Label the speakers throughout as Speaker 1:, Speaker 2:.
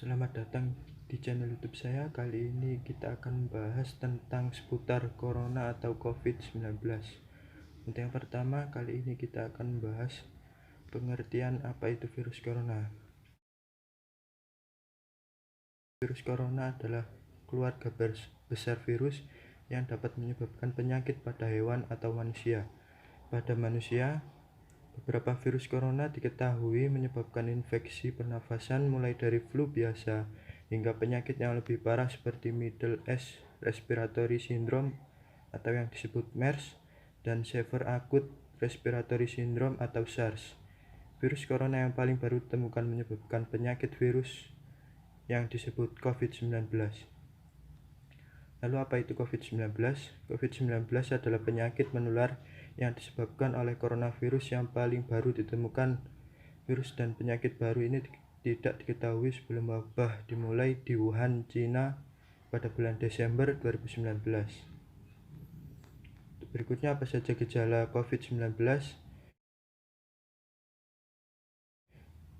Speaker 1: Selamat datang di channel YouTube saya. Kali ini kita akan membahas tentang seputar corona atau COVID-19. Untuk yang pertama, kali ini kita akan membahas pengertian apa itu virus corona. Virus corona adalah keluarga besar virus yang dapat menyebabkan penyakit pada hewan atau manusia. Pada manusia, beberapa virus corona diketahui menyebabkan infeksi pernafasan mulai dari flu biasa hingga penyakit yang lebih parah seperti Middle East Respiratory Syndrome atau yang disebut MERS dan Severe Acute Respiratory Syndrome atau SARS. Virus corona yang paling baru ditemukan menyebabkan penyakit virus yang disebut COVID-19. Lalu apa itu COVID-19? COVID-19 adalah penyakit menular yang disebabkan oleh coronavirus yang paling baru ditemukan. Virus dan penyakit baru ini tidak diketahui sebelum wabah dimulai di Wuhan, China pada bulan Desember 2019. Berikutnya apa saja gejala COVID-19?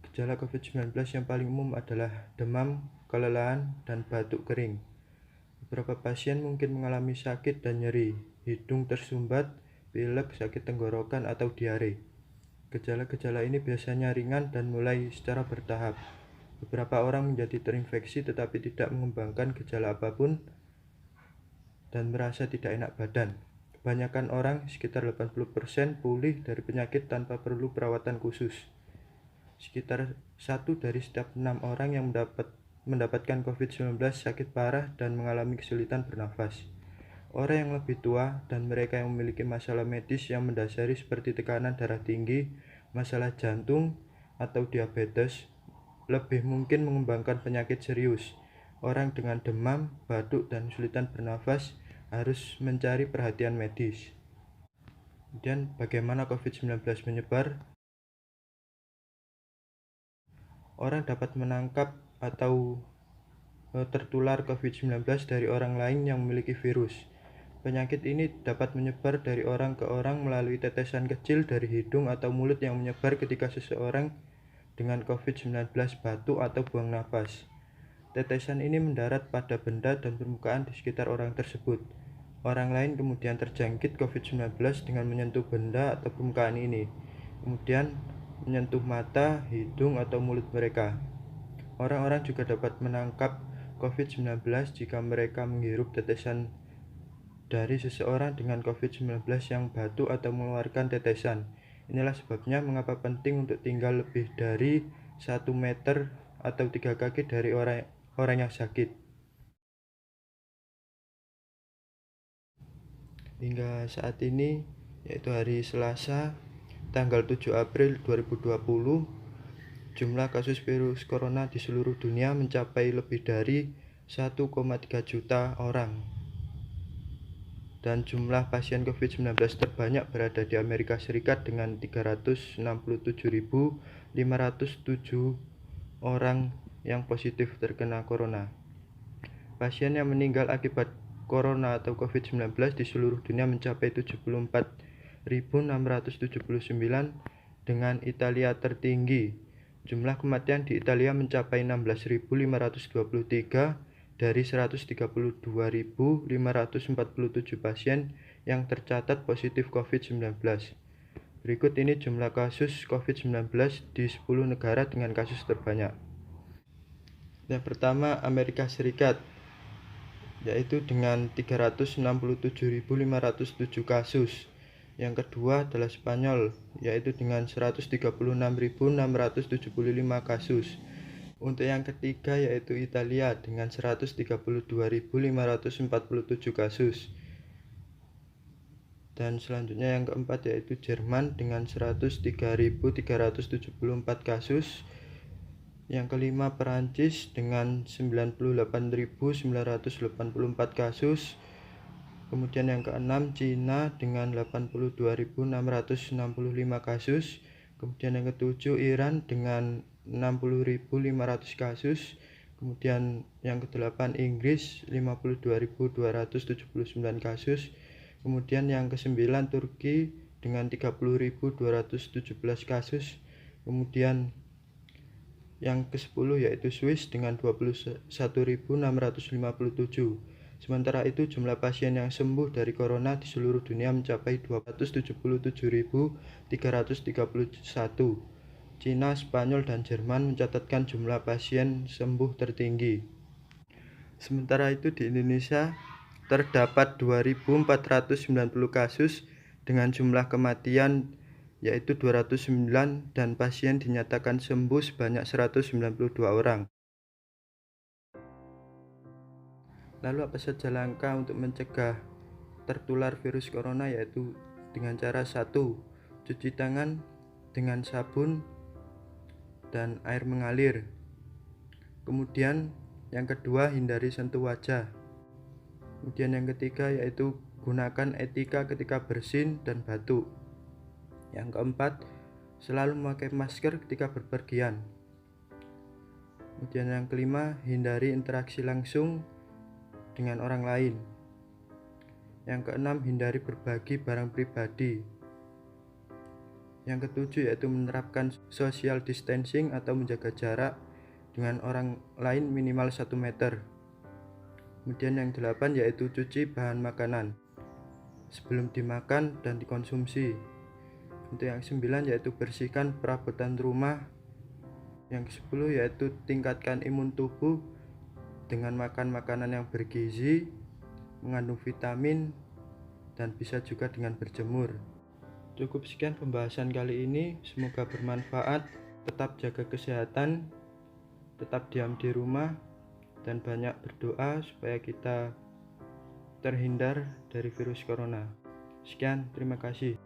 Speaker 1: Gejala COVID-19 yang paling umum adalah demam, kelelahan, dan batuk kering. Beberapa pasien mungkin mengalami sakit dan nyeri, hidung tersumbat, pilek, sakit tenggorokan, atau diare. Gejala-gejala ini biasanya ringan dan mulai secara bertahap. Beberapa orang menjadi terinfeksi tetapi tidak mengembangkan gejala apapun dan merasa tidak enak badan. Kebanyakan orang, sekitar 80%, pulih dari penyakit tanpa perlu perawatan khusus. Sekitar 1 dari setiap 6 orang yang mendapatkan COVID-19 sakit parah dan mengalami kesulitan bernafas. Orang yang lebih tua dan mereka yang memiliki masalah medis yang mendasari seperti tekanan darah tinggi, masalah jantung, atau diabetes lebih mungkin mengembangkan penyakit serius. Orang dengan demam, batuk, dan kesulitan bernafas harus mencari perhatian medis. Kemudian bagaimana COVID-19 menyebar? Orang dapat menangkap atau tertular COVID-19 dari orang lain yang memiliki virus. Penyakit ini dapat menyebar dari orang ke orang melalui tetesan kecil dari hidung atau mulut yang menyebar ketika seseorang dengan COVID-19 batuk atau buang napas. Tetesan ini mendarat pada benda dan permukaan di sekitar orang tersebut. Orang lain kemudian terjangkit COVID-19 dengan menyentuh benda atau permukaan ini, kemudian menyentuh mata, hidung, atau mulut mereka. Orang-orang juga dapat menangkap COVID-19 jika mereka menghirup tetesan dari seseorang dengan COVID-19 yang batuk atau mengeluarkan tetesan. Inilah sebabnya mengapa penting untuk tinggal lebih dari 1 meter atau 3 kaki dari orang yang sakit. Hingga saat ini, yaitu hari Selasa, tanggal 7 April 2020, jumlah kasus virus corona di seluruh dunia mencapai lebih dari 1,3 juta orang. Dan jumlah pasien COVID-19 terbanyak berada di Amerika Serikat dengan 367.507 orang yang positif terkena corona. Pasien yang meninggal akibat corona atau COVID-19 di seluruh dunia mencapai 74.679 dengan Italia tertinggi. Jumlah kematian di Italia mencapai 16.523 dari 132.547 pasien yang tercatat positif COVID-19. Berikut ini jumlah kasus COVID-19 di 10 negara dengan kasus terbanyak. Yang pertama, Amerika Serikat, yaitu dengan 367.507 kasus. Yang kedua adalah Spanyol, yaitu dengan 136.675 kasus. Untuk yang ketiga yaitu Italia dengan 132.547 kasus. Dan selanjutnya yang keempat yaitu Jerman dengan 103.374 kasus. Yang kelima Perancis dengan 98.984 kasus. Kemudian yang keenam Cina dengan 82.665 kasus. Kemudian yang ketujuh Iran dengan 60.500 kasus. Kemudian yang kedelapan Inggris 52.279 kasus. Kemudian yang kesembilan Turki dengan 30.217 kasus. Kemudian Yang ke-10 yaitu Swiss dengan 21.657. Sementara itu jumlah pasien yang sembuh dari corona di seluruh dunia mencapai 277.331. Cina, Spanyol, dan Jerman mencatatkan jumlah pasien sembuh tertinggi. Sementara itu di Indonesia terdapat 2.490 kasus dengan jumlah kematian yaitu 209 dan pasien dinyatakan sembuh sebanyak 192 orang. Lalu apa saja langkah untuk mencegah tertular virus corona, yaitu dengan cara 1. Cuci tangan dengan sabun dan air mengalir. Kemudian yang kedua, hindari sentuh wajah. Kemudian yang ketiga yaitu gunakan etika ketika bersin dan batuk. Yang keempat, selalu memakai masker ketika berpergian. Kemudian yang kelima, hindari interaksi langsung dengan orang lain. Yang keenam, hindari berbagi barang pribadi. Yang ketujuh yaitu menerapkan social distancing atau menjaga jarak dengan orang lain minimal 1 meter. Kemudian yang 8 yaitu cuci bahan makanan sebelum dimakan dan dikonsumsi. Untuk yang 9 yaitu bersihkan perabotan rumah. Yang 10 yaitu tingkatkan imun tubuh dengan makan makanan yang bergizi, mengandung vitamin, dan bisa juga dengan berjemur. Cukup sekian pembahasan kali ini, semoga bermanfaat. Tetap jaga kesehatan, tetap diam di rumah, dan banyak berdoa supaya kita terhindar dari virus corona. Sekian, terima kasih.